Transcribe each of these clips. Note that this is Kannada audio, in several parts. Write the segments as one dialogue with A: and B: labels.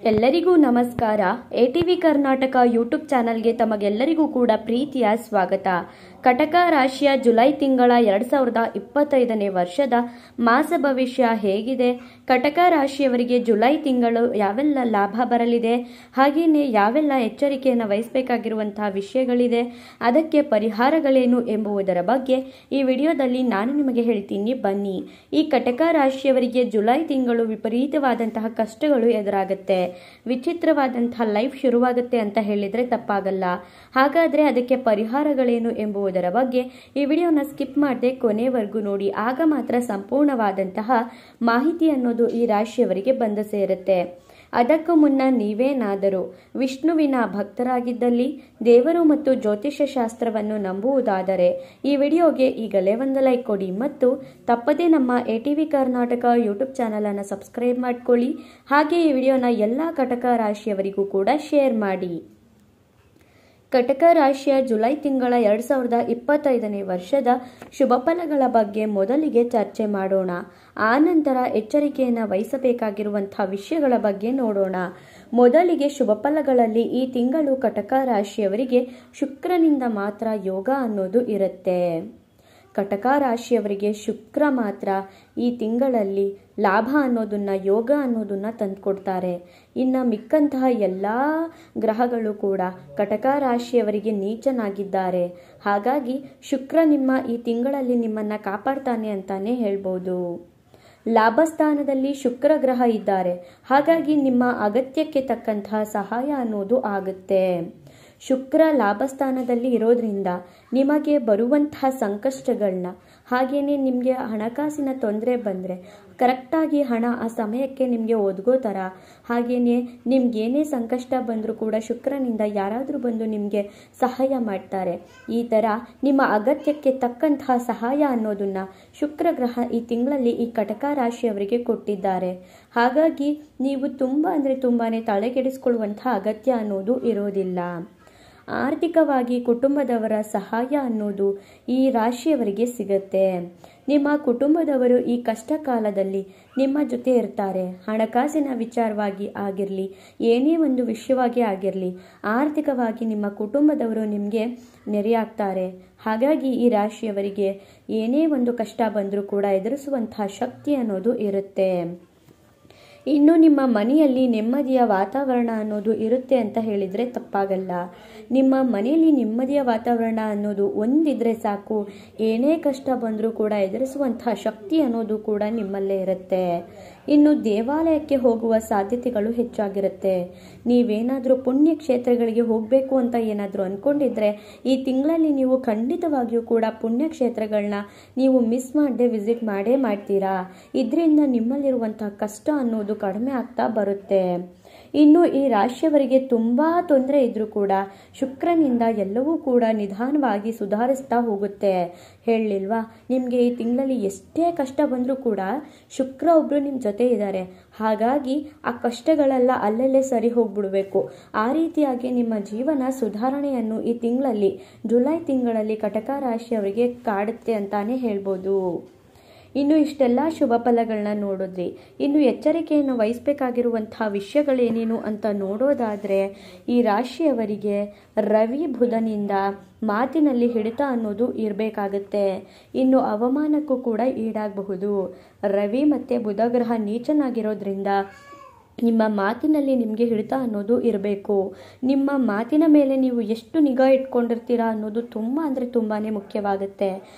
A: ಎಲ್ಲರಿಗೂ ನಮಸ್ಕಾರ. ಎಟಿವಿ ಕರ್ನಾಟಕ ಯೂಟ್ಯೂಬ್ ಚಾನಲ್ಗೆ ತಮಗೆಲ್ಲರಿಗೂ ಕೂಡ ಪ್ರೀತಿಯ ಸ್ವಾಗತ. ಕಟಕ ರಾಶಿಯ ಜುಲೈ ತಿಂಗಳ 2025ನೇ ವರ್ಷದ ಮಾಸ ಭವಿಷ್ಯ ಹೇಗಿದೆ, ಕಟಕ ರಾಶಿಯವರಿಗೆ ಜುಲೈ ತಿಂಗಳು ಯಾವೆಲ್ಲ ಲಾಭ ಬರಲಿದೆ, ಹಾಗೆಯೇ ಯಾವೆಲ್ಲ ಎಚ್ಚರಿಕೆಯನ್ನು ವಹಿಸಬೇಕಾಗಿರುವಂತಹ ವಿಷಯಗಳಿದೆ, ಅದಕ್ಕೆ ಪರಿಹಾರಗಳೇನು ಎಂಬುದರ ಬಗ್ಗೆ ಈ ವಿಡಿಯೋದಲ್ಲಿ ನಾನು ನಿಮಗೆ ಹೇಳ್ತೀನಿ. ಬನ್ನಿ. ಈ ಕಟಕ ರಾಶಿಯವರಿಗೆ ಜುಲೈ ತಿಂಗಳು ವಿಪರೀತವಾದಂತಹ ಕಷ್ಟಗಳು ಎದುರಾಗುತ್ತೆ, ವಿಚಿತ್ರವಾದಂತಹ ಲೈಫ್ ಶುರುವಾಗುತ್ತೆ ಅಂತ ಹೇಳಿದ್ರೆ ತಪ್ಪಾಗಲ್ಲ. ಹಾಗಾದ್ರೆ ಅದಕ್ಕೆ ಪರಿಹಾರಗಳೇನು ಎಂಬುದರ ಬಗ್ಗೆ ಈ ವಿಡಿಯೋನ ಸ್ಕಿಪ್ ಮಾಡದೆ ಕೊನೆವರೆಗೂ ನೋಡಿ. ಆಗ ಮಾತ್ರ ಸಂಪೂರ್ಣವಾದಂತಹ ಮಾಹಿತಿ ಅನ್ನೋದು ಈ ರಾಶಿಯವರಿಗೆ ಬಂದು ಸೇರುತ್ತೆ. ಅದಕ್ಕೂ ಮುನ್ನ ನೀವೇನಾದರೂ ವಿಷ್ಣುವಿನ ಭಕ್ತರಾಗಿದ್ದಲ್ಲಿ, ದೇವರು ಮತ್ತು ಜ್ಯೋತಿಷ್ಯ ಶಾಸ್ತ್ರವನ್ನು ನಂಬುವುದಾದರೆ ಈ ವಿಡಿಯೋಗೆ ಈಗಲೇ ಒಂದು ಲೈಕ್ ಕೊಡಿ ಮತ್ತು ತಪ್ಪದೇ ನಮ್ಮ ಎಟಿವಿ ಕರ್ನಾಟಕ ಯೂಟ್ಯೂಬ್ ಚಾನಲನ್ನು ಸಬ್ಸ್ಕ್ರೈಬ್ ಮಾಡ್ಕೊಳ್ಳಿ. ಹಾಗೆ ಈ ವಿಡಿಯೋನ ಎಲ್ಲ ಕಟಕ ರಾಶಿಯವರಿಗೂ ಕೂಡ ಶೇರ್ ಮಾಡಿ. ಕಟಕ ರಾಶಿಯ ಜುಲೈ ತಿಂಗಳ 2025ನೇ ವರ್ಷದ ಶುಭ ಫಲಗಳ ಬಗ್ಗೆ ಮೊದಲಿಗೆ ಚರ್ಚೆ ಮಾಡೋಣ. ಆನಂತರ ಎಚ್ಚರಿಕೆಯನ್ನು ವಹಿಸಬೇಕಾಗಿರುವಂತಹ ವಿಷಯಗಳ ಬಗ್ಗೆ ನೋಡೋಣ. ಮೊದಲಿಗೆ ಶುಭ ಫಲಗಳಲ್ಲಿ ಈ ತಿಂಗಳು ಕಟಕ ರಾಶಿಯವರಿಗೆ ಶುಕ್ರನಿಂದ ಮಾತ್ರ ಯೋಗ ಅನ್ನೋದು ಇರುತ್ತೆ. ಕಟಕ ರಾಶಿಯವರಿಗೆ ಶುಕ್ರ ಮಾತ್ರ ಈ ತಿಂಗಳಲ್ಲಿ ಲಾಭ ಅನ್ನೋದನ್ನ, ಯೋಗ ಅನ್ನೋದನ್ನ ತಂದುಕೊಡ್ತಾರೆ. ಇನ್ನು ಮಿಕ್ಕಂತಹ ಎಲ್ಲ ಗ್ರಹಗಳು ಕೂಡ ಕಟಕ ರಾಶಿಯವರಿಗೆ ನೀಚನಾಗಿದ್ದಾರೆ. ಹಾಗಾಗಿ ಶುಕ್ರ ಈ ತಿಂಗಳಲ್ಲಿ ನಿಮ್ಮನ್ನ ಕಾಪಾಡ್ತಾನೆ ಅಂತಾನೆ ಹೇಳ್ಬೋದು. ಲಾಭಸ್ಥಾನದಲ್ಲಿ ಶುಕ್ರ ಗ್ರಹ ಇದ್ದಾರೆ, ಹಾಗಾಗಿ ನಿಮ್ಮ ಅಗತ್ಯಕ್ಕೆ ತಕ್ಕಂತಹ ಸಹಾಯ ಅನ್ನೋದು ಆಗುತ್ತೆ. ಶುಕ್ರ ಲಾಭಸ್ಥಾನದಲ್ಲಿ ಇರೋದ್ರಿಂದ ನಿಮಗೆ ಬರುವಂತಹ ಸಂಕಷ್ಟಗಳನ್ನ, ಹಾಗೆಯೇ ನಿಮಗೆ ಹಣಕಾಸಿನ ತೊಂದರೆ ಬಂದರೆ ಕರೆಕ್ಟಾಗಿ ಹಣ ಆ ಸಮಯಕ್ಕೆ ನಿಮಗೆ ಒದಗೋ ಥರ, ಹಾಗೆಯೇ ನಿಮ್ಗೇನೇ ಸಂಕಷ್ಟ ಬಂದರೂ ಕೂಡ ಶುಕ್ರನಿಂದ ಯಾರಾದರೂ ಬಂದು ನಿಮಗೆ ಸಹಾಯ ಮಾಡ್ತಾರೆ. ಈ ಥರ ನಿಮ್ಮ ಅಗತ್ಯಕ್ಕೆ ತಕ್ಕಂತಹ ಸಹಾಯ ಅನ್ನೋದನ್ನ ಶುಕ್ರ ಗ್ರಹ ಈ ತಿಂಗಳಲ್ಲಿ ಈ ಕಟಕ ರಾಶಿಯವರಿಗೆ ಕೊಟ್ಟಿದ್ದಾರೆ. ಹಾಗಾಗಿ ನೀವು ತುಂಬಾ ತಲೆಕೆಡಿಸ್ಕೊಳ್ಳುವಂತಹ ಅಗತ್ಯ ಅನ್ನೋದು ಇರೋದಿಲ್ಲ. ಆರ್ಥಿಕವಾಗಿ ಕುಟುಂಬದವರ ಸಹಾಯ ಅನ್ನೋದು ಈ ರಾಶಿಯವರಿಗೆ ಸಿಗುತ್ತೆ. ನಿಮ್ಮ ಕುಟುಂಬದವರು ಈ ಕಷ್ಟ ಕಾಲದಲ್ಲಿ ನಿಮ್ಮ ಜೊತೆ ಇರ್ತಾರೆ. ಹಣಕಾಸಿನ ವಿಚಾರವಾಗಿ ಆಗಿರಲಿ, ಏನೇ ಒಂದು ವಿಷಯವಾಗಿ ಆಗಿರಲಿ, ಆರ್ಥಿಕವಾಗಿ ನಿಮ್ಮ ಕುಟುಂಬದವರು ನಿಮಗೆ ನೆರೆಯಾಗ್ತಾರೆ. ಹಾಗಾಗಿ ಈ ರಾಶಿಯವರಿಗೆ ಏನೇ ಒಂದು ಕಷ್ಟ ಬಂದರೂ ಕೂಡ ಎದುರಿಸುವಂತಹ ಶಕ್ತಿ ಅನ್ನೋದು ಇರುತ್ತೆ. ಇನ್ನು ನಿಮ್ಮ ಮನೆಯಲ್ಲಿ ನೆಮ್ಮದಿಯ ವಾತಾವರಣ ಅನ್ನೋದು ಇರುತ್ತೆ ಅಂತ ಹೇಳಿದರೆ ತಪ್ಪಾಗಲ್ಲ. ನಿಮ್ಮ ಮನೆಯಲ್ಲಿ ನೆಮ್ಮದಿಯ ವಾತಾವರಣ ಅನ್ನೋದು ಒಂದಿದ್ರೆ ಸಾಕು, ಏನೇ ಕಷ್ಟ ಬಂದರೂ ಕೂಡ ಎದುರಿಸುವಂತಹ ಶಕ್ತಿ ಅನ್ನೋದು ಕೂಡ ನಿಮ್ಮಲ್ಲೇ ಇರುತ್ತೆ. ಇನ್ನು ದೇವಾಲಯಕ್ಕೆ ಹೋಗುವ ಸಾಧ್ಯತೆಗಳು ಹೆಚ್ಚಾಗಿರುತ್ತೆ. ನೀವೇನಾದರೂ ಪುಣ್ಯ ಕ್ಷೇತ್ರಗಳಿಗೆ ಹೋಗಬೇಕು ಅಂತ ಏನಾದರೂ ಅಂದ್ಕೊಂಡಿದ್ರೆ ಈ ತಿಂಗಳಲ್ಲಿ ನೀವು ಖಂಡಿತವಾಗಿಯೂ ಕೂಡ ಪುಣ್ಯಕ್ಷೇತ್ರಗಳನ್ನ ನೀವು ಮಿಸ್ ಮಾಡದೆ ವಿಸಿಟ್ ಮಾಡೇ ಮಾಡ್ತೀರಾ. ಇದರಿಂದ ನಿಮ್ಮಲ್ಲಿರುವಂತಹ ಕಷ್ಟ ಅನ್ನೋದು ಕಡಿಮೆ ಆಗ್ತಾ ಬರುತ್ತೆ. ಇನ್ನು ಈ ರಾಶಿಯವರಿಗೆ ತುಂಬಾ ತೊಂದರೆ ಇದ್ರೂ ಕೂಡ ಶುಕ್ರನಿಂದ ಎಲ್ಲವೂ ಕೂಡ ನಿಧಾನವಾಗಿ ಸುಧಾರಿಸ್ತಾ ಹೋಗುತ್ತೆ. ಹೇಳಲಿಲ್ವಾ, ನಿಮಗೆ ಈ ತಿಂಗಳಲ್ಲಿ ಎಷ್ಟೇ ಕಷ್ಟ ಬಂದರೂ ಕೂಡ ಶುಕ್ರ ಒಬ್ರು ನಿಮ್ಮ ಜೊತೆ ಇದ್ದಾರೆ. ಹಾಗಾಗಿ ಆ ಕಷ್ಟಗಳೆಲ್ಲ ಅಲ್ಲಲ್ಲೇ ಸರಿ ಹೋಗ್ಬಿಡ್ಬೇಕು. ಆ ರೀತಿಯಾಗಿ ನಿಮ್ಮ ಜೀವನ ಸುಧಾರಣೆಯನ್ನು ಈ ತಿಂಗಳಲ್ಲಿ, ಜುಲೈ ತಿಂಗಳಲ್ಲಿ ಕಟಕ ರಾಶಿಯವರಿಗೆ ಕಾಡುತ್ತೆ ಅಂತಾನೆ ಹೇಳ್ಬೋದು. ಇನ್ನು ಇಷ್ಟೆಲ್ಲ ಶುಭ ಫಲಗಳನ್ನ ನೋಡಿದ್ರಿ. ಇನ್ನು ಎಚ್ಚರಿಕೆಯನ್ನು ವಹಿಸಬೇಕಾಗಿರುವಂತಹ ವಿಷಯಗಳೇನೇನು ಅಂತ ನೋಡೋದಾದರೆ ಈ ರಾಶಿಯವರಿಗೆ ರವಿ ಬುಧನಿಂದ ಮಾತಿನಲ್ಲಿ ಹಿಡಿತ ಅನ್ನೋದು ಇರಬೇಕಾಗತ್ತೆ. ಇನ್ನು ಅವಮಾನಕ್ಕೂ ಕೂಡ ಈಡಾಗಬಹುದು. ರವಿ ಮತ್ತು ಬುಧ ಗ್ರಹ ನೀಚನಾಗಿರೋದ್ರಿಂದ ನಿಮ್ಮ ಮಾತಿನಲ್ಲಿ ನಿಮಗೆ ಹಿಡಿತ ಅನ್ನೋದು ಇರಬೇಕು. ನಿಮ್ಮ ಮಾತಿನ ಮೇಲೆ ನೀವು ಎಷ್ಟು ನಿಗಾ ಇಟ್ಕೊಂಡಿರ್ತೀರಾ ಅನ್ನೋದು ತುಂಬಾ ಮುಖ್ಯವಾಗುತ್ತೆ.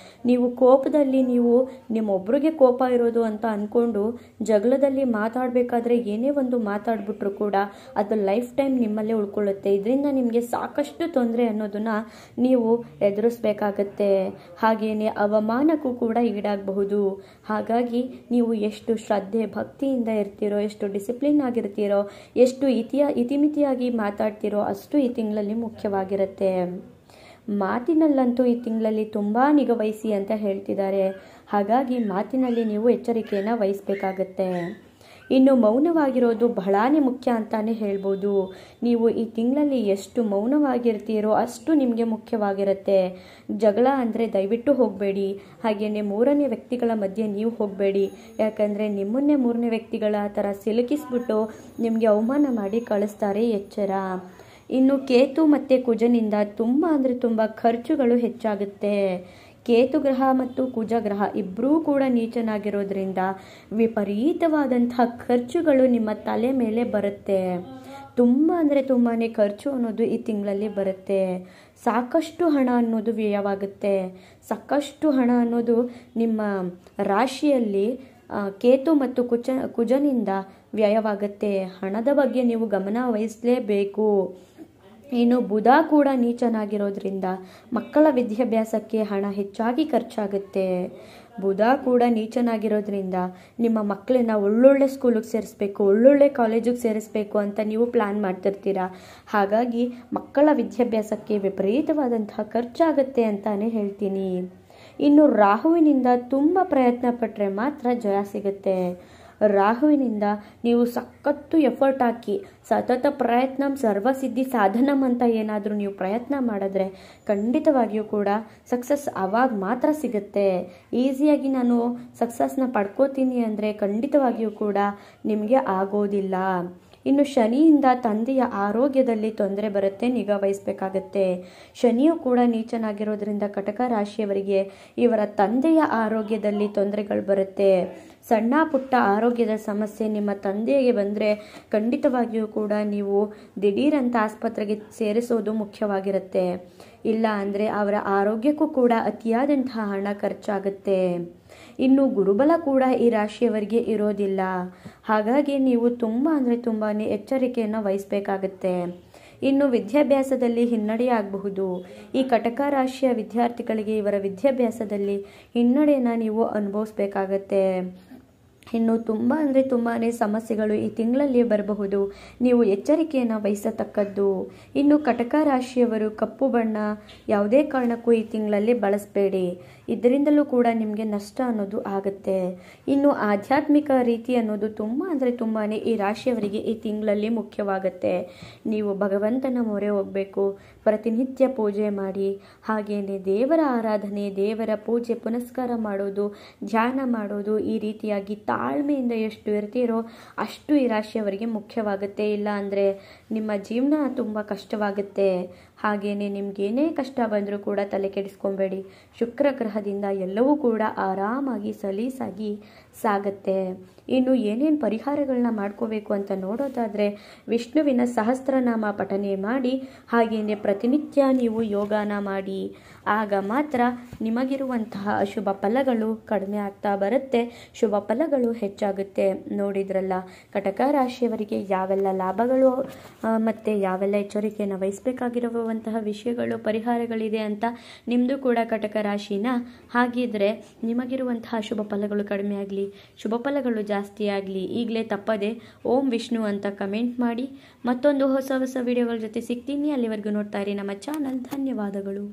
A: ನೀವು ಕೋಪದಲ್ಲಿ ನೀವು ನಿಮ್ಮೊಬ್ರಿಗೆ ಕೋಪ ಇರೋದು ಅಂತ ಅಂದ್ಕೊಂಡು ಜಗಳದಲ್ಲಿ ಮಾತಾಡಬೇಕಾದ್ರೆ ಏನೇ ಒಂದು ಮಾತಾಡ್ಬಿಟ್ರು ಕೂಡ ಅದು ಲೈಫ್ ಟೈಮ್ ನಿಮ್ಮಲ್ಲೇ ಉಳ್ಕೊಳ್ಳುತ್ತೆ. ಇದರಿಂದ ನಿಮಗೆ ಸಾಕಷ್ಟು ತೊಂದರೆ ಅನ್ನೋದನ್ನ ನೀವು ಎದುರಿಸ್ಬೇಕಾಗತ್ತೆ. ಹಾಗೆಯೇ ಅವಮಾನಕ್ಕೂ ಕೂಡ ಈಡಾಗಬಹುದು. ಹಾಗಾಗಿ ನೀವು ಎಷ್ಟು ಶ್ರದ್ಧೆ ಭಕ್ತಿಯಿಂದ ಇರ್ತೀರೋ, ಎಷ್ಟು ಡಿಸಿಪ್ಲಿನ್ ಆಗಿರ್ತೀರೋ, ಎಷ್ಟು ಇತಿಮಿತಿಯಾಗಿ ಮಾತಾಡ್ತೀರೋ ಅಷ್ಟು ಈ ತಿಂಗಳಲ್ಲಿ ಮುಖ್ಯವಾಗಿರುತ್ತೆ. ಮಾತಿನಲ್ಲಂತೂ ಈ ತಿಂಗಳಲ್ಲಿ ತುಂಬಾ ನಿಗಾವಹಿಸಿ ಅಂತ ಹೇಳ್ತಿದ್ದಾರೆ. ಹಾಗಾಗಿ ಮಾತಿನಲ್ಲಿ ನೀವು ಎಚ್ಚರಿಕೆಯನ್ನು ವಹಿಸಬೇಕಾಗತ್ತೆ. ಇನ್ನು ಮೌನವಾಗಿರೋದು ಬಹಳಾನೇ ಮುಖ್ಯ ಅಂತಾನೆ ಹೇಳ್ಬೋದು. ನೀವು ಈ ತಿಂಗಳಲ್ಲಿ ಎಷ್ಟು ಮೌನವಾಗಿರ್ತೀರೋ ಅಷ್ಟು ನಿಮಗೆ ಮುಖ್ಯವಾಗಿರುತ್ತೆ. ಜಗಳ ಅಂದರೆ ದಯವಿಟ್ಟು ಹೋಗಬೇಡಿ. ಹಾಗೆಯೇ ಮೂರನೇ ವ್ಯಕ್ತಿಗಳ ಮಧ್ಯೆ ನೀವು ಹೋಗಬೇಡಿ. ಯಾಕಂದರೆ ನಿಮ್ಮನ್ನೇ ಮೂರನೇ ವ್ಯಕ್ತಿಗಳ ಥರ ಸಿಲುಕಿಸ್ಬಿಟ್ಟು ನಿಮಗೆ ಅವಮಾನ ಮಾಡಿ ಕಳಿಸ್ತಾರೆ, ಎಚ್ಚರ. ಇನ್ನು ಕೇತು ಮತ್ತು ಕುಜನಿಂದ ತುಂಬ ಅಂದರೆ ತುಂಬ ಖರ್ಚುಗಳು ಹೆಚ್ಚಾಗುತ್ತೆ. ಕೇತು ಗ್ರಹ ಮತ್ತು ಕುಜ ಗ್ರಹ ಇಬ್ಬರೂ ಕೂಡ ನೀಚನಾಗಿರೋದ್ರಿಂದ ವಿಪರೀತವಾದಂತಹ ಖರ್ಚುಗಳು ನಿಮ್ಮ ತಲೆ ಮೇಲೆ ಬರುತ್ತೆ. ತುಂಬ ಅಂದರೆ ತುಂಬಾ ಖರ್ಚು ಅನ್ನೋದು ಈ ತಿಂಗಳಲ್ಲಿ ಬರುತ್ತೆ. ಸಾಕಷ್ಟು ಹಣ ಅನ್ನೋದು ವ್ಯಯವಾಗುತ್ತೆ. ಸಾಕಷ್ಟು ಹಣ ಅನ್ನೋದು ನಿಮ್ಮ ರಾಶಿಯಲ್ಲಿ ಕೇತು ಮತ್ತು ಕುಜನಿಂದ ವ್ಯಯವಾಗುತ್ತೆ. ಹಣದ ಬಗ್ಗೆ ನೀವು ಗಮನ ವಹಿಸಲೇಬೇಕು. ಇನ್ನು ಬುಧ ಕೂಡ ನೀಚನಾಗಿರೋದ್ರಿಂದ ಮಕ್ಕಳ ವಿದ್ಯಾಭ್ಯಾಸಕ್ಕೆ ಹಣ ಹೆಚ್ಚಾಗಿ ಖರ್ಚಾಗುತ್ತೆ. ಬುಧ ಕೂಡ ನೀಚನಾಗಿರೋದ್ರಿಂದ ನಿಮ್ಮ ಮಕ್ಕಳನ್ನ ಒಳ್ಳೊಳ್ಳೆ ಸ್ಕೂಲಿಗೆ ಸೇರಿಸ್ಬೇಕು, ಒಳ್ಳೊಳ್ಳೆ ಕಾಲೇಜಿಗೆ ಸೇರಿಸ್ಬೇಕು ಅಂತ ನೀವು ಪ್ಲ್ಯಾನ್ ಮಾಡ್ತಿರ್ತೀರ. ಹಾಗಾಗಿ ಮಕ್ಕಳ ವಿದ್ಯಾಭ್ಯಾಸಕ್ಕೆ ವಿಪರೀತವಾದಂತಹ ಖರ್ಚಾಗುತ್ತೆ ಅಂತಾನೆ ಹೇಳ್ತೀನಿ. ಇನ್ನು ರಾಹುವಿನಿಂದ ತುಂಬ ಪ್ರಯತ್ನ ಪಟ್ಟರೆ ಮಾತ್ರ ಜಯ ಸಿಗುತ್ತೆ. ರಾಹುವಿನಿಂದ ನೀವು ಸಖತ್ತು ಎಫರ್ಟ್ ಹಾಕಿ ಸತತ ಪ್ರಯತ್ನ ಸರ್ವಸಿದ್ಧಿ ಸಾಧನಂ ಅಂತ ಏನಾದರೂ ನೀವು ಪ್ರಯತ್ನ ಮಾಡಿದ್ರೆ ಖಂಡಿತವಾಗಿಯೂ ಕೂಡ ಸಕ್ಸಸ್ ಆವಾಗ ಮಾತ್ರ ಸಿಗುತ್ತೆ. ಈಸಿಯಾಗಿ ನಾನು ಸಕ್ಸಸ್ನ ಪಡ್ಕೋತೀನಿ ಅಂದರೆ ಖಂಡಿತವಾಗಿಯೂ ಕೂಡ ನಿಮಗೆ ಆಗೋದಿಲ್ಲ. ಇನ್ನು ಶನಿಯಿಂದ ತಂದೆಯ ಆರೋಗ್ಯದಲ್ಲಿ ತೊಂದರೆ ಬರುತ್ತೆ, ನಿಗಾ ವಹಿಸಬೇಕಾಗತ್ತೆ. ಶನಿಯು ಕೂಡ ನೀಚನಾಗಿರೋದ್ರಿಂದ ಕಟಕ ರಾಶಿಯವರಿಗೆ ಇವರ ತಂದೆಯ ಆರೋಗ್ಯದಲ್ಲಿ ತೊಂದರೆಗಳು ಬರುತ್ತೆ. ಸಣ್ಣ ಪುಟ್ಟ ಆರೋಗ್ಯದ ಸಮಸ್ಯೆ ನಿಮ್ಮ ತಂದೆಗೆ ಬಂದರೆ ಖಂಡಿತವಾಗಿಯೂ ಕೂಡ ನೀವು ದಿಢೀರಂತ ಆಸ್ಪತ್ರೆಗೆ ಸೇರಿಸೋದು ಮುಖ್ಯವಾಗಿರುತ್ತೆ. ಇಲ್ಲ ಅಂದರೆ ಅವರ ಆರೋಗ್ಯಕ್ಕೂ ಕೂಡ ಅತಿಯಾದಂತಹ ಹಣ ಖರ್ಚಾಗುತ್ತೆ. ಇನ್ನು ಗುರುಬಲ ಕೂಡ ಈ ರಾಶಿಯವರಿಗೆ ಇರೋದಿಲ್ಲ. ಹಾಗಾಗಿ ನೀವು ತುಂಬ ಅಂದರೆ ತುಂಬಾ ಎಚ್ಚರಿಕೆಯನ್ನು ವಹಿಸಬೇಕಾಗತ್ತೆ. ಇನ್ನು ವಿದ್ಯಾಭ್ಯಾಸದಲ್ಲಿ ಹಿನ್ನಡೆಯಾಗಬಹುದು. ಈ ಕಟಕ ರಾಶಿಯ ವಿದ್ಯಾರ್ಥಿಗಳಿಗೆ ಇವರ ವಿದ್ಯಾಭ್ಯಾಸದಲ್ಲಿ ಹಿನ್ನಡೆಯನ್ನು ನೀವು ಅನುಭವಿಸ್ಬೇಕಾಗತ್ತೆ. ಇನ್ನು ತುಂಬ ಅಂದರೆ ತುಂಬಾ ಸಮಸ್ಯೆಗಳು ಈ ತಿಂಗಳಲ್ಲಿ ಬರಬಹುದು. ನೀವು ಎಚ್ಚರಿಕೆಯನ್ನು ವಹಿಸತಕ್ಕದ್ದು. ಇನ್ನು ಕಟಕ ರಾಶಿಯವರು ಕಪ್ಪು ಬಣ್ಣ ಯಾವುದೇ ಕಾರಣಕ್ಕೂ ಈ ತಿಂಗಳಲ್ಲಿ ಬಳಸಬೇಡಿ. ಇದರಿಂದಲೂ ಕೂಡ ನಿಮಗೆ ನಷ್ಟ ಅನ್ನೋದು ಆಗುತ್ತೆ. ಇನ್ನು ಆಧ್ಯಾತ್ಮಿಕ ರೀತಿ ಅನ್ನೋದು ತುಂಬ ಅಂದರೆ ತುಂಬಾ ಈ ರಾಶಿಯವರಿಗೆ ಈ ತಿಂಗಳಲ್ಲಿ ಮುಖ್ಯವಾಗುತ್ತೆ. ನೀವು ಭಗವಂತನ ಮೊರೆ ಹೋಗಬೇಕು, ಪ್ರತಿನಿತ್ಯ ಪೂಜೆ ಮಾಡಿ, ಹಾಗೆಯೇ ದೇವರ ಆರಾಧನೆ, ದೇವರ ಪೂಜೆ ಪುನಸ್ಕಾರ ಮಾಡೋದು, ಧ್ಯಾನ ಮಾಡೋದು, ಈ ರೀತಿಯಾಗಿ ತಾಳ್ಮೆಯಿಂದ ಎಷ್ಟು ಇರ್ತೀರೋ ಅಷ್ಟು ಈ ರಾಶಿಯವರಿಗೆ ಮುಖ್ಯವಾಗುತ್ತೆ. ಇಲ್ಲ ಅಂದರೆ ನಿಮ್ಮ ಜೀವನ ತುಂಬ ಕಷ್ಟವಾಗುತ್ತೆ. ಹಾಗೆಯೇ ನಿಮಗೇನೇ ಕಷ್ಟ ಬಂದರೂ ಕೂಡ ತಲೆ ಕೆಡಿಸ್ಕೊಬೇಡಿ. ಶುಕ್ರ ಗ್ರಹದಿಂದ ಎಲ್ಲವೂ ಕೂಡ ಆರಾಮಾಗಿ ಸಲೀಸಾಗಿ ಸಾಗುತ್ತೆ. ಇನ್ನು ಏನೇನು ಪರಿಹಾರಗಳನ್ನ ಮಾಡ್ಕೋಬೇಕು ಅಂತ ನೋಡೋದಾದರೆ ವಿಷ್ಣುವಿನ ಸಹಸ್ರನಾಮ ಪಠನೆ ಮಾಡಿ, ಹಾಗೆಯೇ ಪ್ರತಿನಿತ್ಯ ನೀವು ಯೋಗಾನ ಮಾಡಿ. ಆಗ ಮಾತ್ರ ನಿಮಗಿರುವಂತಹ ಅಶುಭ ಫಲಗಳು ಕಡಿಮೆ ಆಗ್ತಾ ಬರುತ್ತೆ, ಶುಭ ಫಲಗಳು ಹೆಚ್ಚಾಗುತ್ತೆ. ನೋಡಿದ್ರಲ್ಲ ಕಟಕ ರಾಶಿಯವರಿಗೆ ಯಾವೆಲ್ಲ ಲಾಭಗಳು ಮತ್ತು ಯಾವೆಲ್ಲ ಎಚ್ಚರಿಕೆಯನ್ನು ವಹಿಸಬೇಕಾಗಿರುವಂತಹ ವಿಷಯಗಳು, ಪರಿಹಾರಗಳಿದೆ ಅಂತ. ನಿಮ್ಮದು ಕೂಡ ಕಟಕ ರಾಶಿನ. ಹಾಗಿದ್ರೆ ನಿಮಗಿರುವಂತಹ ಶುಭ ಫಲಗಳು ಕಡಿಮೆ ಆಗಲಿ, ಶುಭ ಫಲಗಳು ಜಾಸ್ತಿ ಆಗಲಿ. ಈಗಲೇ ತಪ್ಪದೆ ಓಂ ವಿಷ್ಣು ಅಂತ ಕಮೆಂಟ್ ಮಾಡಿ. ಮತ್ತೊಂದು ಹೊಸ ವಿಡಿಯೋಗಳ ಜೊತೆ ಸಿಗ್ತೀನಿ. ಅಲ್ಲಿವರೆಗೂ ನೋಡ್ತಾ ಇರಿ ನಮ್ಮ ಚಾನಲ್. ಧನ್ಯವಾದಗಳು.